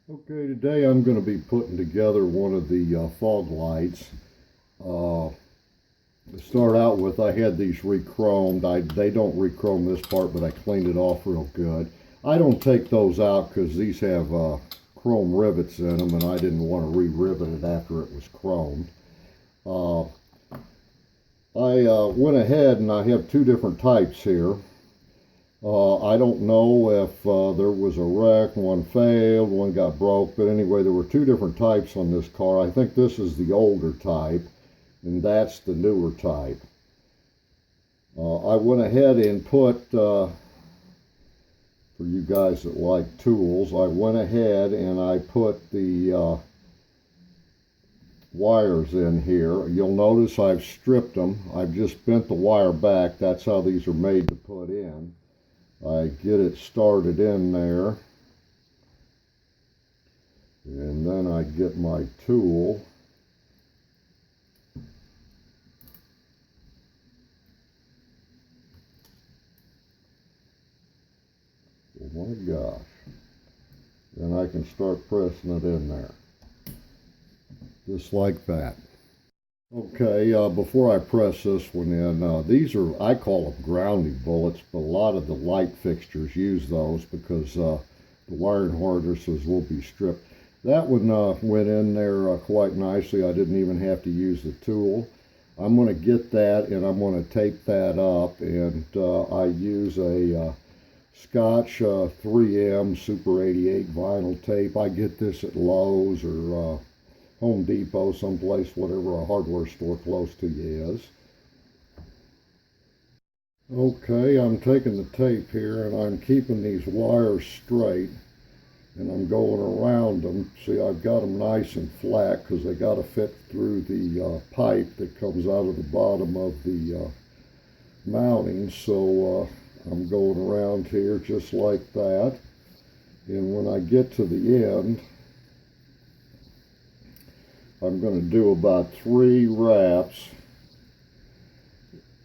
Okay, today I'm going to be putting together one of the fog lights. To start out with, I had these re-chromed. They don't re-chrome this part, but I cleaned it off real good. I don't take those out because these have chrome rivets in them, and I didn't want to re-rivet it after it was chromed. Uh, I went ahead and I have two different types here. I don't know if there was a wreck, one failed, one got broke, but anyway, there were two different types on this car. I think this is the older type, and that's the newer type. I went ahead and put, for you guys that like tools, I went ahead and I put the wires in here. You'll notice I've stripped them. I've just bent the wire back. That's how these are made to put in. I get it started in there, and then I get my tool, oh my gosh, then I can start pressing it in there, just like that. Okay, before I press this one in, these are, I call them grounding bullets, but a lot of the light fixtures use those because the wiring harnesses will be stripped. That one went in there quite nicely. I didn't even have to use the tool. I'm going to get that and I'm going to tape that up, and I use a Scotch 3M Super 88 vinyl tape. I get this at Lowe's or Home Depot, someplace, whatever a hardware store close to you is. Okay, I'm taking the tape here and I'm keeping these wires straight, and I'm going around them. See, I've got them nice and flat because they got to fit through the pipe that comes out of the bottom of the mounting. So I'm going around here just like that. And when I get to the end, I'm going to do about 3 wraps,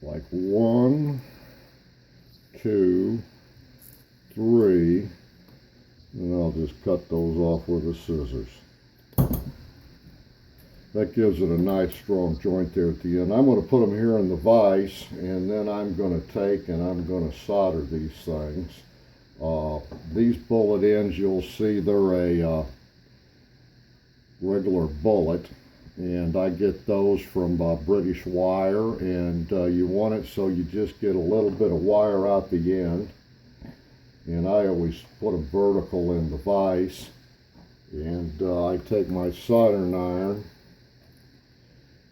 like 1, 2, 3, and I'll just cut those off with the scissors. That gives it a nice strong joint there at the end. I'm going to put them here in the vise, and then I'm going to take and I'm going to solder these things. These bullet ends, you'll see they're a regular bullet, and I get those from British Wire, and you want it so you just get a little bit of wire out the end, and I always put them vertical in the vise, and I take my soldering iron,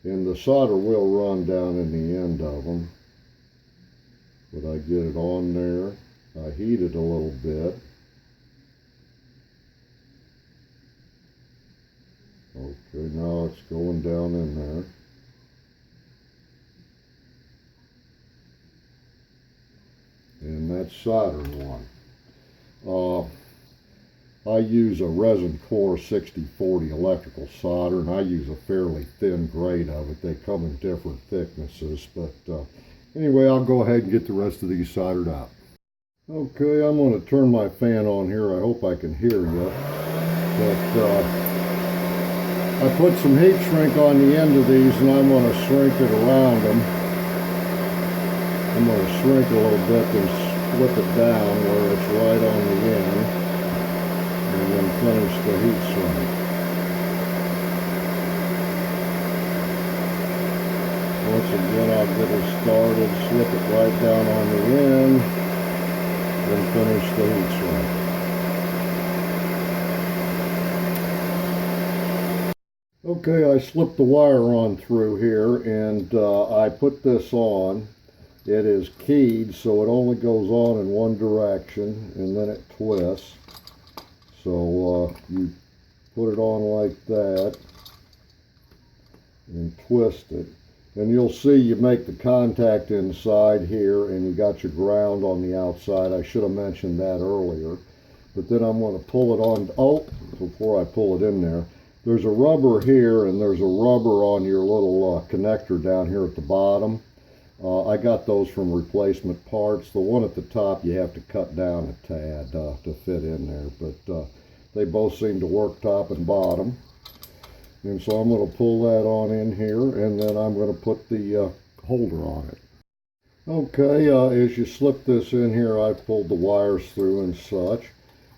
and the solder will run down in the end of them, but I get it on there. I heat it a little bit. Okay, now it's going down in there. And that's soldering one. I use a resin core 6040 electrical solder, and I use a fairly thin grade of it. They come in different thicknesses, but anyway, I'll go ahead and get the rest of these soldered out. Okay, I'm going to turn my fan on here. I hope I can hear you. But I put some heat shrink on the end of these, and I'm going to shrink it around them. I'm going to shrink a little bit and flip it down where it's right on the end, and then finish the heat shrink. Once again, I'll get it started, slip it right down on the end, then finish the heat shrink. Okay, I slipped the wire on through here, and I put this on. It is keyed, so it only goes on in one direction, and then it twists. So you put it on like that, and twist it. And you'll see you make the contact inside here, and you got your ground on the outside. I should have mentioned that earlier. But then I'm going to pull it on. Oh, before I pull it in there, there's a rubber here, and there's a rubber on your little connector down here at the bottom. I got those from replacement parts. The one at the top you have to cut down a tad to fit in there. But They both seem to work top and bottom. And so I'm going to pull that on in here, and then I'm going to put the holder on it. Okay, as you slip this in here, I've pulled the wires through and such.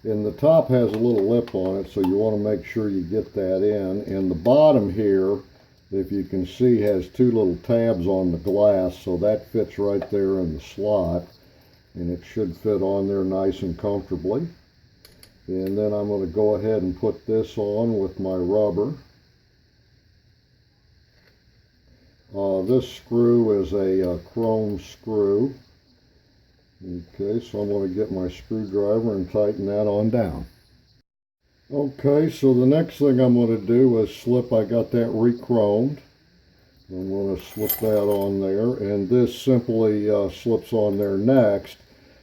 And the top has a little lip on it, so you want to make sure you get that in. And the bottom here, if you can see, has two little tabs on the glass, so that fits right there in the slot. And it should fit on there nice and comfortably. And then I'm going to go ahead and put this on with my rubber. This screw is a chrome screw. Okay, so I'm going to get my screwdriver and tighten that on down. Okay, so the next thing I'm going to do is I got that re-chromed. I'm going to slip that on there, and this simply slips on there next.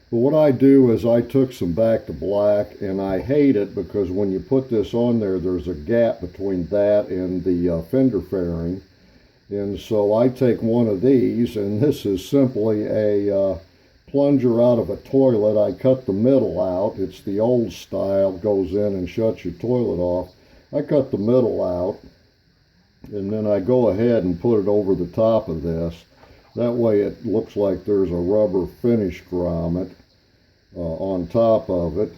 But what I do is I took some back to black, and I hate it because when you put this on there, there's a gap between that and the fender fairing. And so I take one of these, and this is simply a plunger out of a toilet. I cut the middle out. It's the old style, goes in and shuts your toilet off. I cut the middle out, and then I go ahead and put it over the top of this. That way it looks like there's a rubber finish grommet on top of it.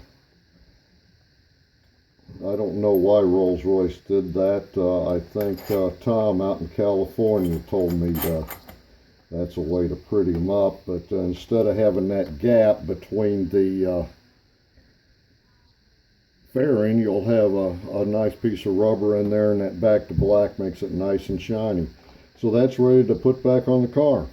I don't know why Rolls-Royce did that. I think Tom out in California told me that's a way to pretty them up. But instead of having that gap between the fairing, you'll have a nice piece of rubber in there, and that back to black makes it nice and shiny. So that's ready to put back on the car.